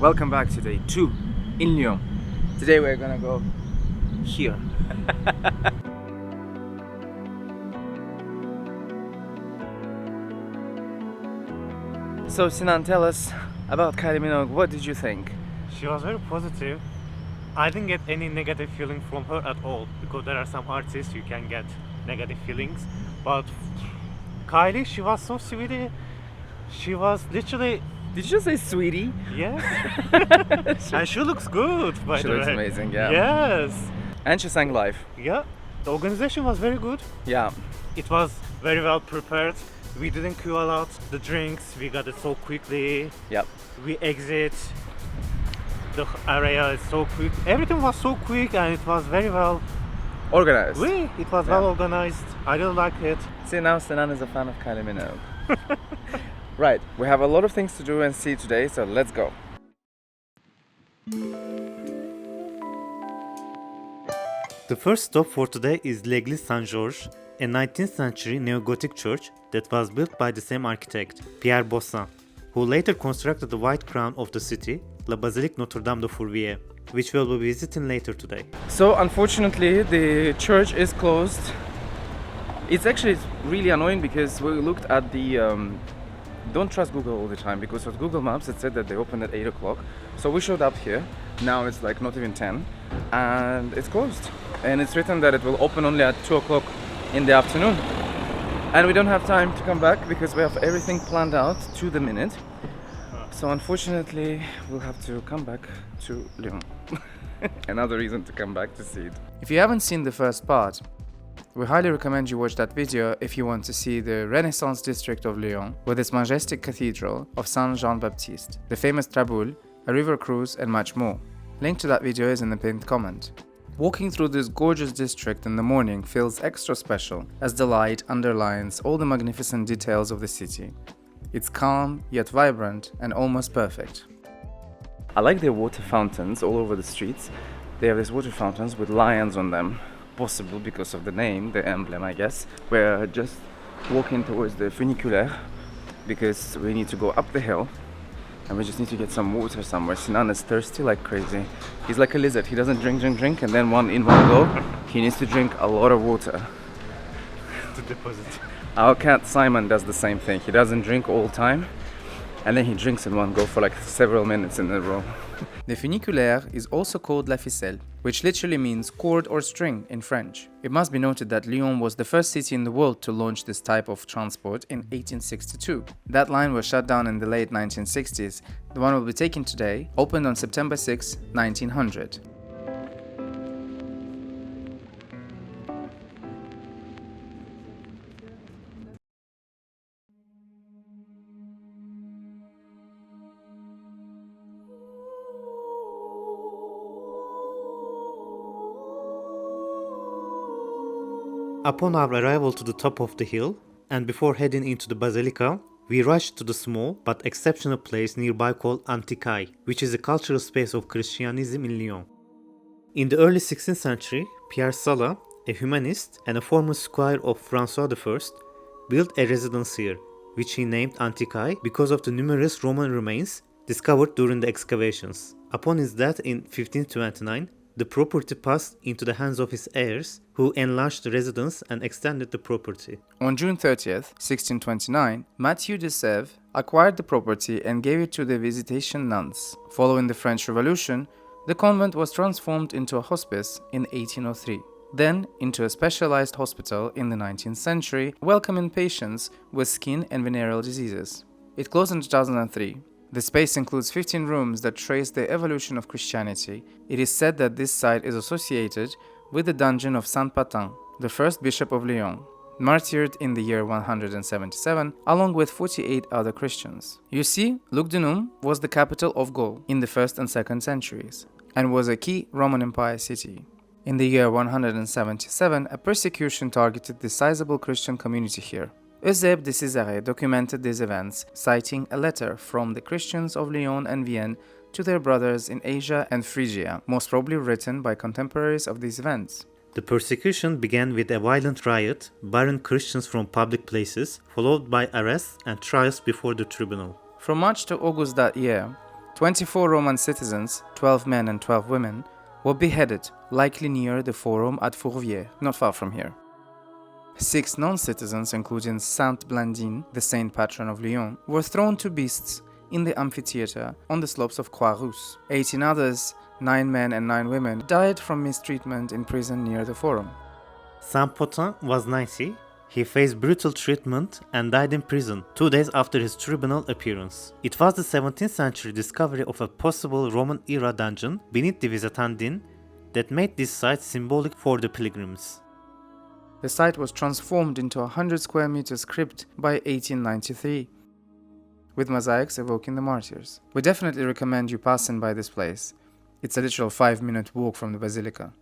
Welcome back to day 2 in Lyon. Today we're gonna go here. So Sinan, tell us about Kylie Minogue. What did you think? She was very positive. I didn't get any negative feeling from her at all, because there are some artists you can get negative feelings. But Kylie, she was so sweetie. She was literally... Did you just say sweetie? Yes. And she looks good, by She the way. looks amazing, yeah. Yes. And she sang live. Yeah. The organization was very good. Yeah. It was very well prepared. We didn't queue a lot. The drinks, we got it so quickly. Yep. We exit. The area is so quick. Everything was so quick and it was very well. Organized. It was well organized. I really liked it. See, now Sinan is a fan of Kylie Minogue. Right, we have a lot of things to do and see today, so let's go. The first stop for today is L'Église Saint-Georges, a 19th century neo-Gothic church that was built by the same architect, Pierre Bossan, who later constructed the white crown of the city, La Basilique Notre-Dame de Fourvière, which we'll be visiting later today. So unfortunately the church is closed. It's actually really annoying because we looked at the... don't trust Google all the time, because with Google Maps it said that they opened at 8 o'clock. So we showed up here, now it's like not even 10, and it's closed. And it's written that it will open only at 2 o'clock in the afternoon. And we don't have time to come back because we have everything planned out to the minute. So unfortunately we'll have to come back to Lyon. Another reason to come back to see it. If you haven't seen the first part, we highly recommend you watch that video if you want to see the Renaissance district of Lyon with its majestic cathedral of Saint Jean-Baptiste, the famous Traboul, a river cruise and much more. Link to that video is in the pinned comment. Walking through this gorgeous district in the morning feels extra special as the light underlines all the magnificent details of the city. It's calm yet vibrant and almost perfect. I like their water fountains all over the streets. They have these water fountains with lions on them. Possible because of the name, the emblem, I guess. We're just walking towards the funiculaire because we need to go up the hill and we just need to get some water somewhere. Sinan is thirsty like crazy. He's like a lizard. He doesn't drink and then one go he needs to drink a lot of water. To deposit. Our cat Simon does the same thing. He doesn't drink all the time and then he drinks in one go for like several minutes in a row. The funiculaire is also called la ficelle, which literally means cord or string in French. It must be noted that Lyon was the first city in the world to launch this type of transport in 1862. That line was shut down in the late 1960s. The one we'll be taking today opened on September 6, 1900. Upon our arrival to the top of the hill, and before heading into the Basilica, we rushed to the small but exceptional place nearby called Antiquaille, which is a cultural space of Christianism in Lyon. In the early 16th century, Pierre Sala, a humanist and a former squire of François I, built a residence here, which he named Antiquaille because of the numerous Roman remains discovered during the excavations. Upon his death in 1529, the property passed into the hands of his heirs, who enlarged the residence and extended the property. On June 30th, 1629, Mathieu de Sèvres acquired the property and gave it to the Visitation nuns. Following the French Revolution, the convent was transformed into a hospice in 1803, then into a specialized hospital in the 19th century, welcoming patients with skin and venereal diseases. It closed in 2003. The space includes 15 rooms that trace the evolution of Christianity. It is said that this site is associated with the dungeon of Saint Pothin, the first bishop of Lyon, martyred in the year 177, along with 48 other Christians. You see, Lugdunum was the capital of Gaul in the 1st and 2nd centuries, and was a key Roman Empire city. In the year 177, a persecution targeted the sizable Christian community here. Eusèbe de Césarée documented these events, citing a letter from the Christians of Lyon and Vienne to their brothers in Asia and Phrygia, most probably written by contemporaries of these events. The persecution began with a violent riot, barring Christians from public places, followed by arrests and trials before the tribunal. From March to August that year, 24 Roman citizens, 12 men and 12 women, were beheaded, likely near the Forum at Fourvière, not far from here. 6 non-citizens, including Sainte Blandine, the saint patron of Lyon, were thrown to beasts in the amphitheatre on the slopes of Croix-Rousse. 18 others, 9 men and 9 women, died from mistreatment in prison near the Forum. Saint Pothin was 90. He faced brutal treatment and died in prison 2 days after his tribunal appearance. It was the 17th century discovery of a possible Roman-era dungeon beneath the Visitandine that made this site symbolic for the pilgrims. The site was transformed into a 100 square meters crypt by 1893, with mosaics evoking the martyrs. We definitely recommend you passing by this place. It's a literal 5-minute walk from the Basilica.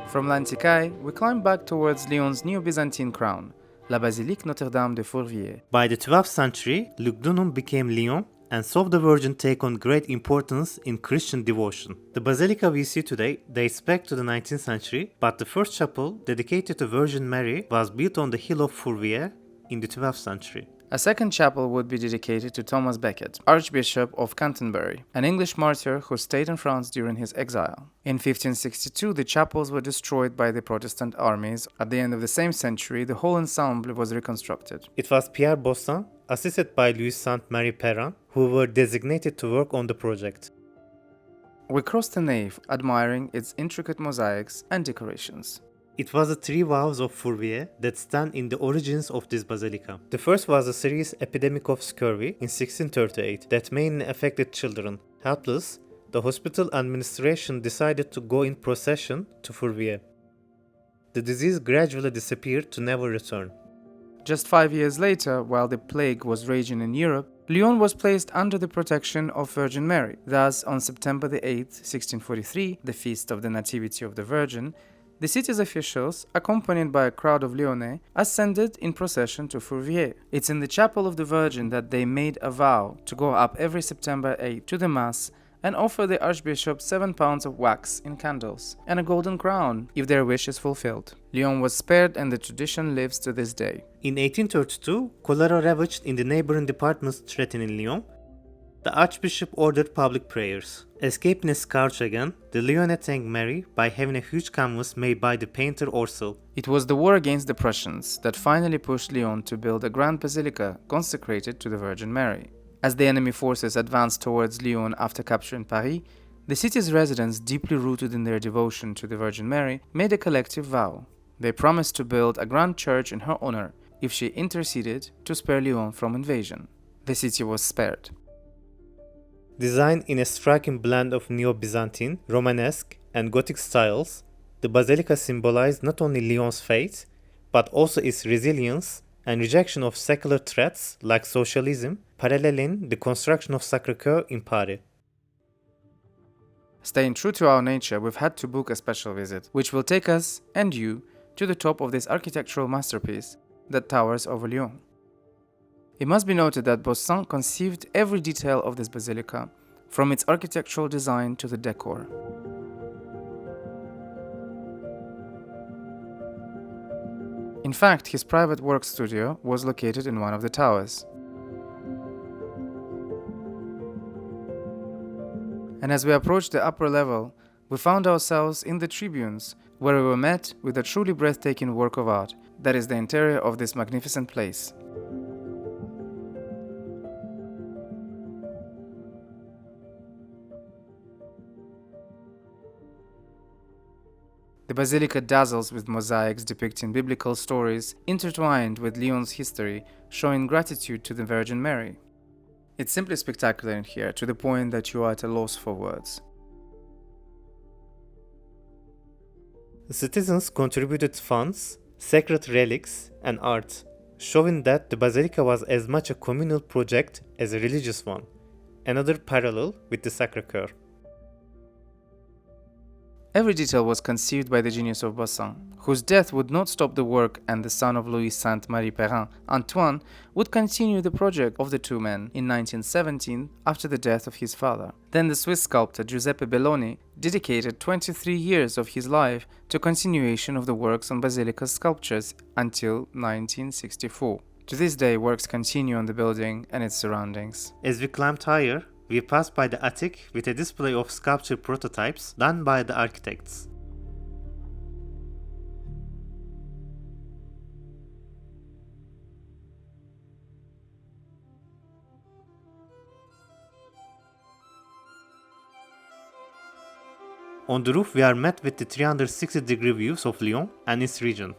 From Antiquaille, we climb back towards Lyon's neo-Byzantine crown, La Basilique Notre-Dame de Fourvière. By the 12th century, Lugdunum became Lyon and saw the Virgin take on great importance in Christian devotion. The basilica we see today dates back to the 19th century, but the first chapel dedicated to Virgin Mary was built on the hill of Fourvière in the 12th century. A second chapel would be dedicated to Thomas Becket, Archbishop of Canterbury, an English martyr who stayed in France during his exile. In 1562, the chapels were destroyed by the Protestant armies. At the end of the same century, the whole ensemble was reconstructed. It was Pierre Bossan, assisted by Louis Saint-Marie Perrin, who were designated to work on the project. We crossed the nave, admiring its intricate mosaics and decorations. It was the 3 vows of Fourvière that stand in the origins of this basilica. The first was a serious epidemic of scurvy in 1638 that mainly affected children. Helpless, the hospital administration decided to go in procession to Fourvière. The disease gradually disappeared to never return. Just 5 years later, while the plague was raging in Europe, Lyon was placed under the protection of Virgin Mary. Thus, on September the 8th, 1643, the feast of the Nativity of the Virgin, the city's officials, accompanied by a crowd of Lyonnais, ascended in procession to Fourvière. It's in the chapel of the Virgin that they made a vow to go up every September 8 to the Mass and offer the Archbishop 7 pounds of wax in candles and a golden crown if their wish is fulfilled. Lyon was spared and the tradition lives to this day. In 1832, cholera ravaged in the neighboring departments threatening Lyon. The Archbishop ordered public prayers. Escaping a scourge again, the Lyonnais thanked Mary by having a huge canvas made by the painter Orsil. It was the war against the Prussians that finally pushed Lyon to build a grand basilica consecrated to the Virgin Mary. As the enemy forces advanced towards Lyon after capturing Paris, the city's residents, deeply rooted in their devotion to the Virgin Mary, made a collective vow. They promised to build a grand church in her honor if she interceded to spare Lyon from invasion. The city was spared. Designed in a striking blend of Neo-Byzantine, Romanesque, and Gothic styles, the basilica symbolized not only Lyon's faith, but also its resilience and rejection of secular threats like socialism, paralleling the construction of Sacré-Cœur in Paris. Staying true to our nature, we've had to book a special visit, which will take us, and you, to the top of this architectural masterpiece that towers over Lyon. It must be noted that Bossan conceived every detail of this basilica, from its architectural design to the decor. In fact, his private work studio was located in one of the towers. And as we approached the upper level, we found ourselves in the tribunes, where we were met with a truly breathtaking work of art that is the interior of this magnificent place. The basilica dazzles with mosaics depicting biblical stories intertwined with Lyon's history, showing gratitude to the Virgin Mary. It's simply spectacular in here, to the point that you are at a loss for words. The citizens contributed funds, sacred relics, and art, showing that the basilica was as much a communal project as a religious one, another parallel with the Sacré-Cœur. Every detail was conceived by the genius of Pothin, whose death would not stop the work, and the son of Louis Sainte-Marie Perrin, Antoine, would continue the project of the two men in 1917 after the death of his father. Then the Swiss sculptor Giuseppe Belloni dedicated 23 years of his life to continuation of the works on Basilica's sculptures until 1964. To this day, works continue on the building and its surroundings. As we climbed higher, we passed by the attic with a display of sculpture prototypes done by the architects. On the roof we are met with the 360-degree views of Lyon and its region.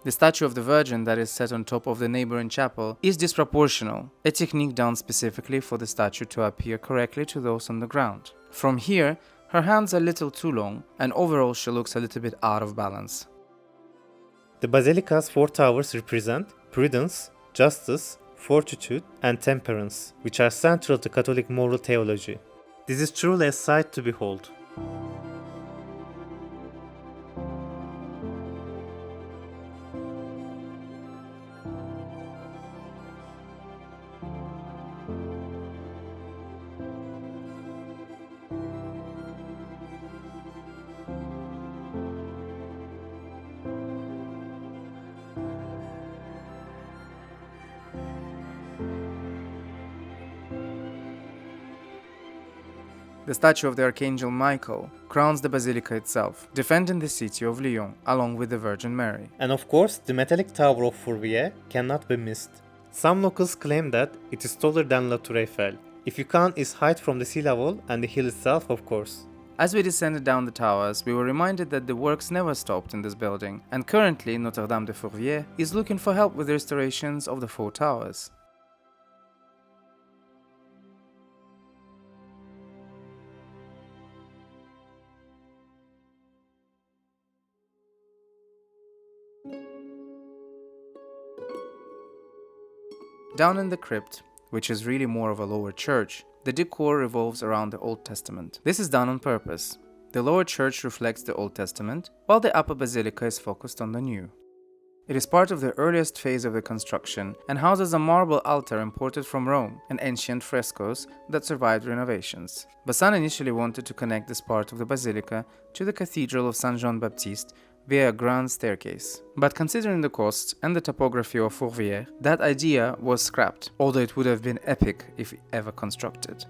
The statue of the Virgin that is set on top of the neighboring chapel is disproportional, a technique done specifically for the statue to appear correctly to those on the ground. From here, her hands are a little too long, and overall she looks a little bit out of balance. The Basilica's four towers represent prudence, justice, fortitude, and temperance, which are central to Catholic moral theology. This is truly a sight to behold. The statue of the Archangel Michael crowns the Basilica itself, defending the city of Lyon along with the Virgin Mary. And of course, the metallic tower of Fourvière cannot be missed. Some locals claim that it is taller than La Tour Eiffel, if you count its height from the sea level and the hill itself, of course. As we descended down the towers, we were reminded that the works never stopped in this building, and currently Notre-Dame de Fourvière is looking for help with the restorations of the four towers. Down in the crypt, which is really more of a lower church, the decor revolves around the Old Testament. This is done on purpose. The lower church reflects the Old Testament, while the upper basilica is focused on the New. It is part of the earliest phase of the construction and houses a marble altar imported from Rome and ancient frescoes that survived renovations. Bassin initially wanted to connect this part of the basilica to the Cathedral of Saint Jean-Baptiste via a grand staircase. But considering the costs and the topography of Fourvière, that idea was scrapped, although it would have been epic if ever constructed.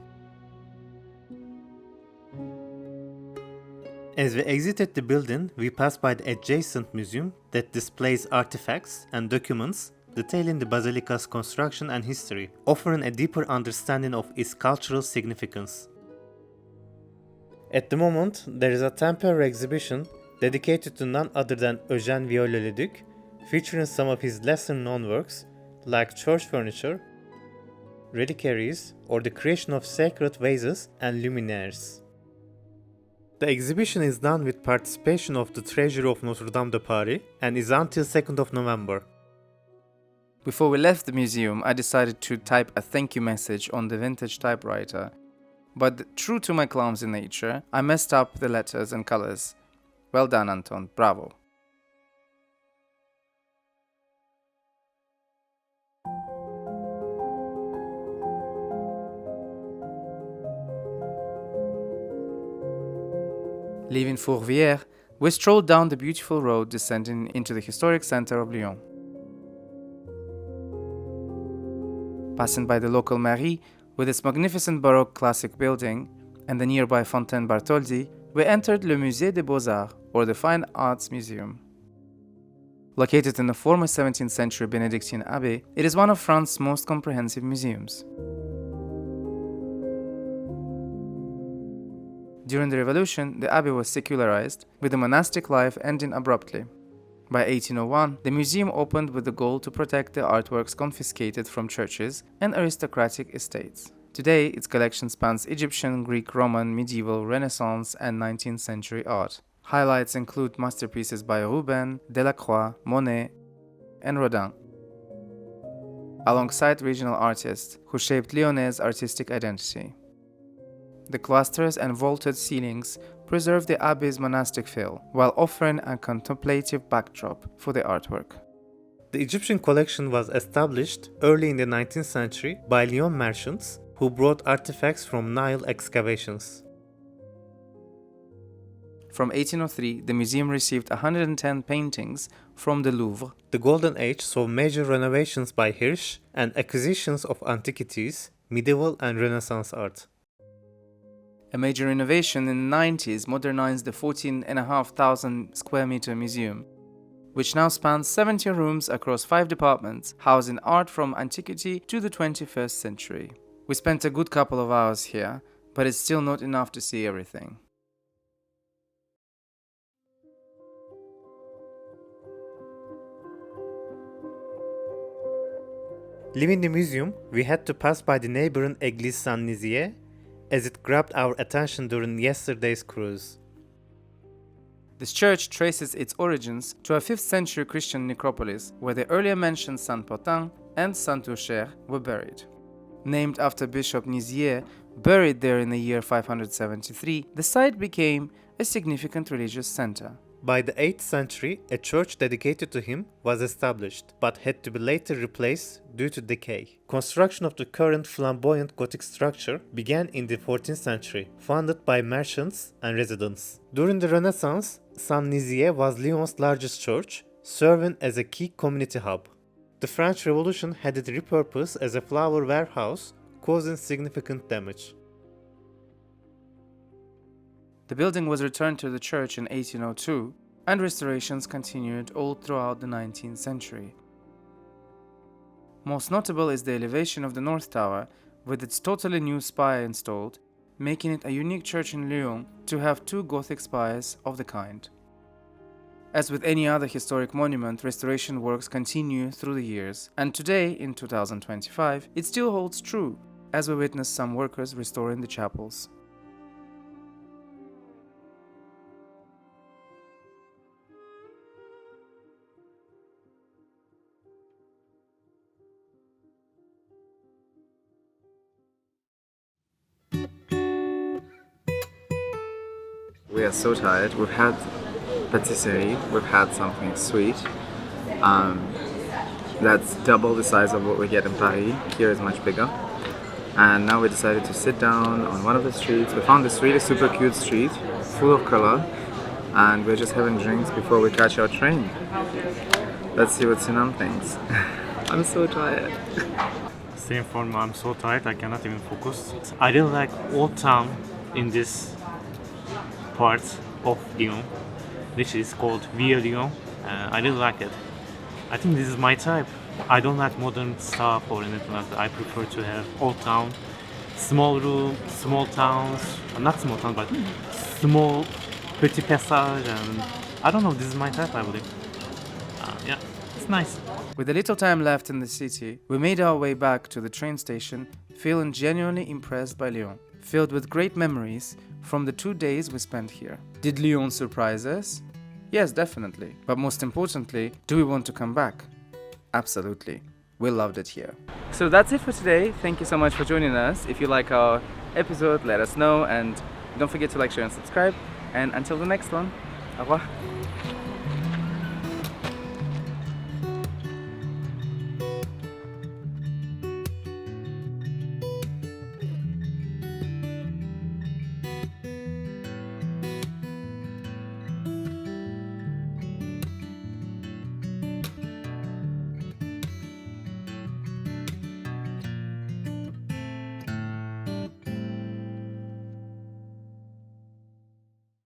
As we exited the building, we passed by the adjacent museum that displays artifacts and documents detailing the basilica's construction and history, offering a deeper understanding of its cultural significance. At the moment, there is a temporary exhibition dedicated to none other than Eugène Viollet-le-Duc, featuring some of his lesser-known works like church furniture, reliquaries, or the creation of sacred vases and luminaires. The exhibition is done with participation of the Treasury of Notre-Dame de Paris and is until 2nd of November. Before we left the museum, I decided to type a thank you message on the vintage typewriter, but true to my clumsy nature, I messed up the letters and colors. Well done, Anton. Bravo. Leaving Fourvière, we strolled down the beautiful road descending into the historic center of Lyon. Passing by the local mairie with its magnificent Baroque classic building and the nearby Fontaine Bartholdi, we entered le Musée des Beaux-Arts, or the Fine Arts Museum. Located in the former 17th century Benedictine abbey, it is one of France's most comprehensive museums. During the Revolution, the abbey was secularized, with the monastic life ending abruptly. By 1801, the museum opened with the goal to protect the artworks confiscated from churches and aristocratic estates. Today, its collection spans Egyptian, Greek, Roman, medieval, Renaissance, and 19th century art. Highlights include masterpieces by Rubens, Delacroix, Monet, and Rodin, alongside regional artists who shaped Lyonnais' artistic identity. The cloisters and vaulted ceilings preserve the abbey's monastic feel, while offering a contemplative backdrop for the artwork. The Egyptian collection was established early in the 19th century by Lyon merchants who brought artifacts from Nile excavations. From 1803, the museum received 110 paintings from the Louvre. The Golden Age saw major renovations by Hirsch and acquisitions of antiquities, medieval and Renaissance art. A major innovation in the 90s modernized the 14,500 square meter museum, which now spans 70 rooms across 5 departments, housing art from antiquity to the 21st century. We spent a good couple of hours here, but it's still not enough to see everything. Leaving the museum, we had to pass by the neighboring Église Saint-Nizier, as it grabbed our attention during yesterday's cruise. This church traces its origins to a 5th century Christian necropolis where the earlier mentioned Saint Pothin and Saint Eucher were buried. Named after Bishop Nizier, buried there in the year 573, the site became a significant religious center. By the 8th century, a church dedicated to him was established, but had to be later replaced due to decay. Construction of the current flamboyant Gothic structure began in the 14th century, funded by merchants and residents. During the Renaissance, Saint-Nizier was Lyon's largest church, serving as a key community hub. The French Revolution had it repurposed as a flour warehouse, causing significant damage. The building was returned to the church in 1802, and restorations continued all throughout the 19th century. Most notable is the elevation of the North Tower, with its totally new spire installed, making it a unique church in Lyon to have 2 Gothic spires of the kind. As with any other historic monument, restoration works continue through the years, and today, in 2025, it still holds true, as we witness some workers restoring the chapels. We are so tired. We've had patisserie, we've had something sweet. That's double the size of what we get in Paris. Here is much bigger. And now we decided to sit down on one of the streets. We found this really super cute street, full of color, and we're just having drinks before we catch our train. Let's see what Sinan thinks. I'm so tired. Same for me, I'm so tired, I cannot even focus. I really like Old Town in this part of Lyon, which is called Via Lyon. I really like it. I think this is my type. I don't like modern stuff or anything like that. I prefer to have Old Town, small room, small towns, not small towns, but small petit passage, and I don't know, this is my type, I believe. Yeah, it's nice. With a little time left in the city, we made our way back to the train station, feeling genuinely impressed by Lyon, filled with great memories from the 2 days we spent here. Did Lyon surprise us? Yes, definitely. But most importantly, do we want to come back? Absolutely. We loved it here. So that's it for today. Thank you so much for joining us. If you like our episode, let us know, and don't forget to like, share and subscribe. And until the next one, au revoir.